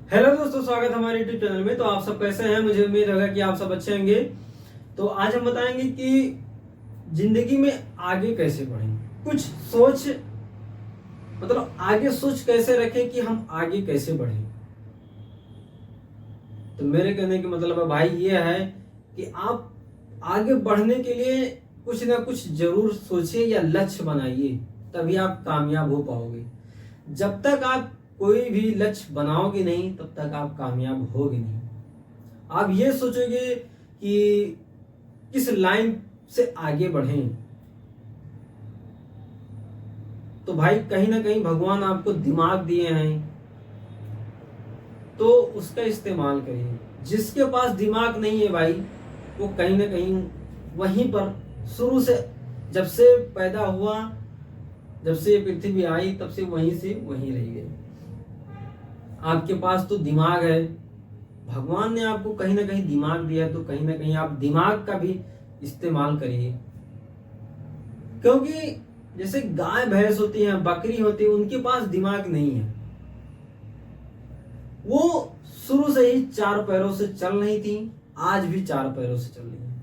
Hello दोस्तों, स्वागत है हमारे YouTube चैनल में। तो आप सब कैसे हैं? मुझे उम्मीद होगा कि आप सब अच्छे होंगे। तो आज हम बताएंगे कि जिंदगी में आगे कैसे बढ़ें। कुछ सोच आगे सोच कैसे रखें कि हम आगे कैसे बढ़ें। तो मेरे कहने का मतलब है भाई ये है कि आप आगे बढ़ने के लिए कुछ ना कुछ जरूर सोचिए या लक्ष्य बनाइए, तभी आप कामयाब हो पाओगे। जब तक आप कोई भी लक्ष्य बनाओगे नहीं तब तक आप कामयाब होगे नहीं। आप ये सोचोगे कि किस लाइन से आगे बढ़ें, तो भाई कहीं ना कहीं भगवान आपको दिमाग दिए हैं तो उसका इस्तेमाल करिए। जिसके पास दिमाग नहीं है भाई, वो कहीं ना कहीं वहीं पर शुरू से, जब से पैदा हुआ, जब से ये पृथ्वी आई, तब से वहीं रह गए। आपके पास तो दिमाग है, भगवान ने आपको कहीं ना कहीं दिमाग दिया है, तो कहीं ना कहीं आप दिमाग का भी इस्तेमाल करिए। क्योंकि जैसे गाय भैंस होती हैं, बकरी होती है, उनके पास दिमाग नहीं है। वो शुरू से ही चार पैरों से चल रही थी, आज भी चार पैरों से चल रही है।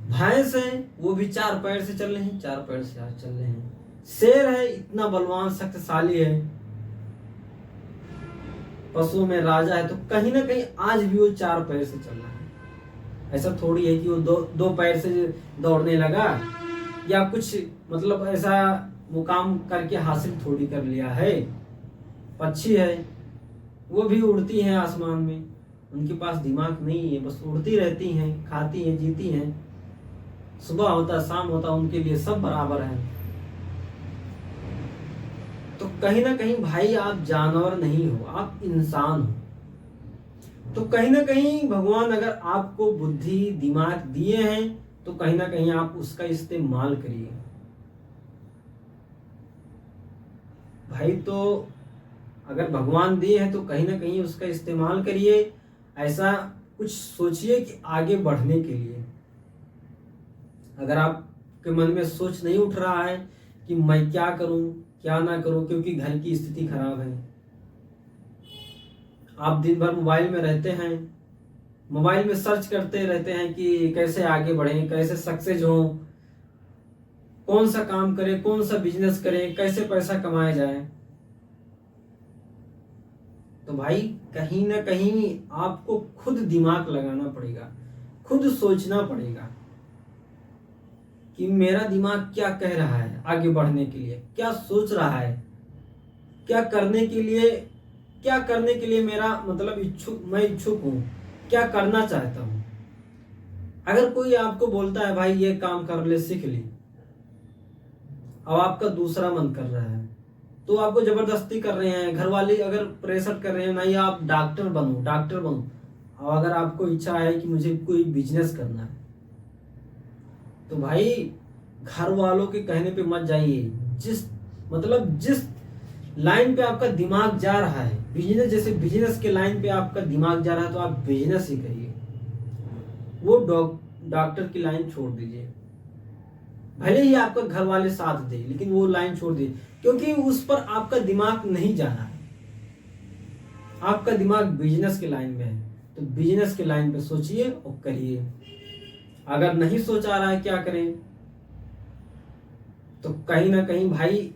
भैंस है, वो भी चार पैर से चल रहे हैं, चार पैर से आज चल रहे हैं। शेर है, इतना बलवान शक्तिशाली है, पशुओं में राजा है, तो कहीं ना कहीं आज भी वो चार पैर से चल रहा है। ऐसा थोड़ी है कि वो दो दो पैर से दौड़ने लगा या कुछ ऐसा मुकाम करके हासिल थोड़ी कर लिया है। पक्षी है, वो भी उड़ती हैं आसमान में, उनके पास दिमाग नहीं है, बस उड़ती रहती हैं, खाती हैं, जीती हैं। सुबह होता शाम होता उनके लिए सब बराबर है। तो कहीं ना कहीं भाई आप जानवर नहीं हो, आप इंसान हो। तो कहीं ना कहीं भगवान अगर आपको बुद्धि दिमाग दिए हैं तो कहीं ना कहीं आप उसका इस्तेमाल करिए भाई। तो अगर भगवान दिए हैं तो कहीं ना कहीं उसका इस्तेमाल करिए। ऐसा कुछ सोचिए कि आगे बढ़ने के लिए, अगर आपके मन में सोच नहीं उठ रहा है कि मैं क्या करूं क्या ना करूं, क्योंकि घर की स्थिति खराब है, आप दिन भर मोबाइल में रहते हैं, मोबाइल में सर्च करते रहते हैं कि कैसे आगे बढ़ें, कैसे सक्सेस हो, कौन सा काम करें, कौन सा बिजनेस करें, कैसे पैसा कमाया जाए। तो भाई कहीं ना कहीं आपको खुद दिमाग लगाना पड़ेगा, खुद सोचना पड़ेगा कि मेरा दिमाग क्या कह रहा है आगे बढ़ने के लिए, क्या सोच रहा है, क्या करने के लिए, क्या करने के लिए मेरा मैं इच्छुक हूं, क्या करना चाहता हूं। अगर कोई आपको बोलता है भाई ये काम कर ले, सीख ले, अब आपका दूसरा मन कर रहा है, तो आपको जबरदस्ती कर रहे हैं, घर वाले अगर प्रेशर कर रहे हैं, नहीं आप डॉक्टर बनो डॉक्टर बनो, और अगर आपको इच्छा है कि मुझे कोई बिजनेस करना है, तो भाई घर वालों के कहने पे मत जाइए। जिस लाइन पे आपका दिमाग जा रहा है, बिजनेस, जैसे बिजनेस के लाइन पे आपका दिमाग जा रहा है, तो आप बिजनेस ही करिए। वो डॉक्टर की लाइन छोड़ दीजिए। भले ही आपका घर वाले साथ दे, लेकिन वो लाइन छोड़ दीजिए, क्योंकि उस पर आपका दिमाग नहीं जा रहा है। आपका दिमाग बिजनेस के लाइन में है, तो बिजनेस के लाइन पे सोचिए और करिए। अगर नहीं सोच आ रहा है क्या करें, तो कहीं ना कहीं भाई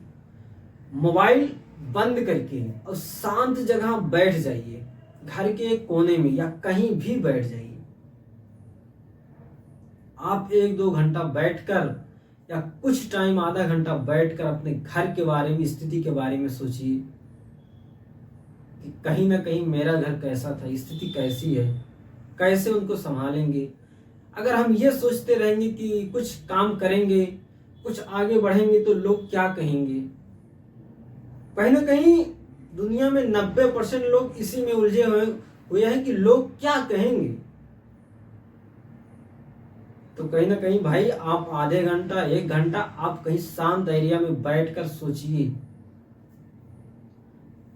मोबाइल बंद करके और शांत जगह बैठ जाइए, घर के एक कोने में या कहीं भी बैठ जाइए। आप 1-2 घंटा बैठकर या कुछ टाइम, आधा घंटा बैठकर अपने घर के बारे में, स्थिति के बारे में सोचिए कि कहीं ना कहीं मेरा घर कैसा था, स्थिति कैसी है, कैसे उनको संभालेंगे। अगर हम ये सोचते रहेंगे कि कुछ काम करेंगे, कुछ आगे बढ़ेंगे, तो लोग क्या कहेंगे। कहीं ना कहीं दुनिया में 90% लोग इसी में उलझे हुए हैं कि लोग क्या कहेंगे। तो कहीं ना कहीं भाई आप आधे घंटा 1 घंटा आप कहीं शांत एरिया में बैठकर सोचिए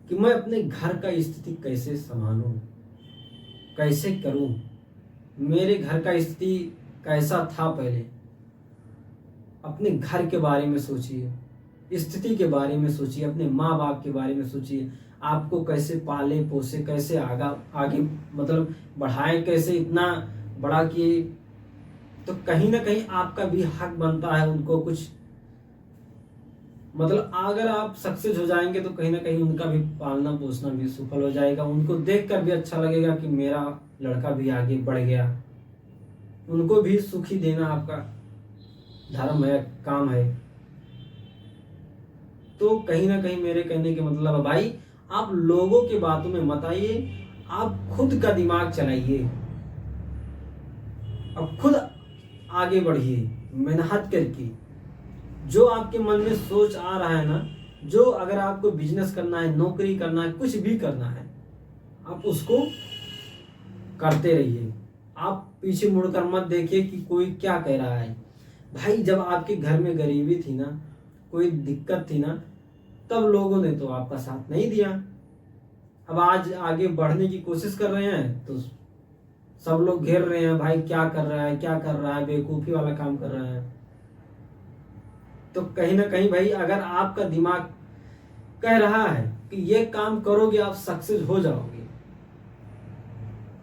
कि मैं अपने घर का स्थिति कैसे संभालूं, कैसे करूं, मेरे घर का स्थिति कैसा था पहले। अपने घर के बारे में सोचिए, स्थिति के बारे में सोचिए, अपने माँ बाप के बारे में सोचिए, आपको कैसे पाले पोसे, कैसे आगे मतलब बढ़ाए, कैसे इतना बड़ा किए। तो कहीं ना कहीं आपका भी हक बनता है उनको कुछ, मतलब अगर आप सक्सेस हो जाएंगे तो कहीं ना कहीं उनका भी पालना पोसना भी सफल हो जाएगा। उनको देखकर भी अच्छा लगेगा कि मेरा लड़का भी आगे बढ़ गया। उनको भी सुखी देना आपका धर्म है, काम है। तो कहीं ना कहीं मेरे कहने के मतलब है भाई, आप लोगों की बातों में मत आइए, आप खुद का दिमाग चलाइए, अब खुद आगे बढ़िए मेहनत करके। जो आपके मन में सोच आ रहा है ना, जो अगर आपको बिजनेस करना है, नौकरी करना है, कुछ भी करना है, आप उसको करते रहिए। आप पीछे मुड़कर मत देखिए कि कोई क्या कह रहा है। भाई जब आपके घर में गरीबी थी ना, कोई दिक्कत थी ना, तब लोगों ने तो आपका साथ नहीं दिया। अब आज आगे बढ़ने की कोशिश कर रहे हैं तो सब लोग घेर रहे हैं, भाई क्या कर रहा है, क्या कर रहा है, बेवकूफ़ी वाला काम कर रहा है। तो कहीं ना कहीं भाई अगर आपका दिमाग कह रहा है कि ये काम करोगे आप सक्सेस हो जाओगे,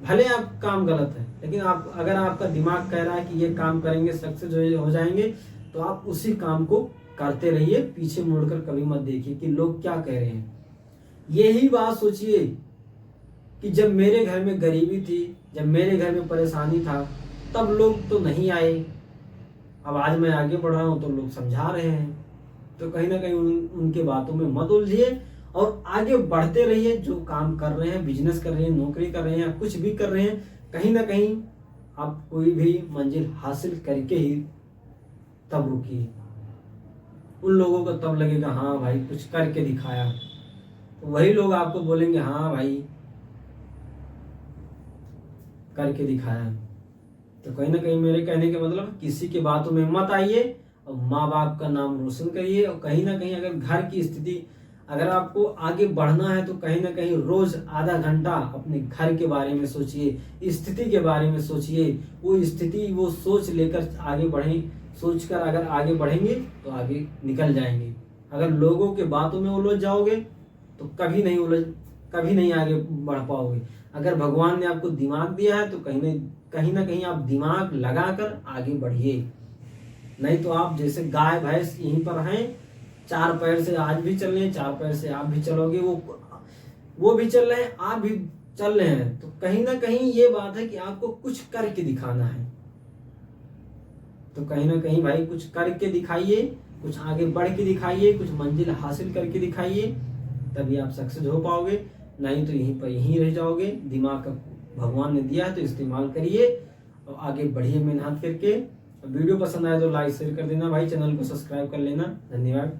भले आप काम गलत है, लेकिन आप अगर आपका दिमाग कह रहा है कि ये काम करेंगे सक्सेस हो जाएंगे, तो आप उसी काम को करते रहिए। पीछे मुड़कर कभी मत देखिए कि लोग क्या कह रहे हैं। यही बात सोचिए कि जब मेरे घर में गरीबी थी, जब मेरे घर में परेशानी था, तब लोग तो नहीं आए। अब आज मैं आगे बढ़ रहा हूं तो लोग समझा रहे हैं। तो कहीं ना कहीं उनके बातों में मत उलझिए और आगे बढ़ते रहिए। जो काम कर रहे हैं, बिजनेस कर रहे हैं, नौकरी कर रहे हैं, कुछ भी कर रहे हैं, कहीं ना कहीं आप कोई भी मंजिल हासिल करके ही तब रुकिए। उन लोगों को तब लगेगा हाँ भाई कुछ करके दिखाया, तो वही लोग आपको बोलेंगे हाँ भाई करके दिखाया। तो कहीं ना कहीं मेरे कहने के मतलब किसी की बातों में मत आइए और माँ बाप का नाम रोशन करिए। और कहीं ना कहीं अगर घर की स्थिति, अगर आपको आगे बढ़ना है तो कहीं ना कहीं रोज आधा घंटा अपने घर के बारे में सोचिए, स्थिति के बारे में सोचिए। वो स्थिति, वो सोच लेकर आगे बढ़ें। सोचकर अगर आगे बढ़ेंगे तो आगे निकल जाएंगे। अगर लोगों के बातों में उलझ जाओगे तो कभी नहीं आगे बढ़ पाओगे। अगर भगवान ने आपको दिमाग दिया है तो कहीं ना कहीं आप दिमाग लगाकर आगे बढ़िए। नहीं तो आप जैसे गाय भैंस यहीं पर हैं, चार पैर से आज भी चल रहे हैं, चार पैर से आप भी चलोगे, वो भी चल रहे हैं, आप भी चल रहे हैं। तो कहीं ना कहीं ये बात है कि आपको कुछ करके दिखाना है। तो कहीं ना कहीं भाई कुछ करके दिखाइए, कुछ आगे बढ़ के दिखाइए, कुछ मंजिल हासिल करके दिखाइए, तभी आप सक्सेस हो पाओगे। नहीं तो यहीं पर यहीं रह जाओगे। दिमाग का भगवान ने दिया है तो इस्तेमाल करिए और आगे बढ़िए मेहनत करके। वीडियो पसंद आए तो लाइक शेयर कर देना भाई, चैनल को सब्सक्राइब कर लेना। धन्यवाद।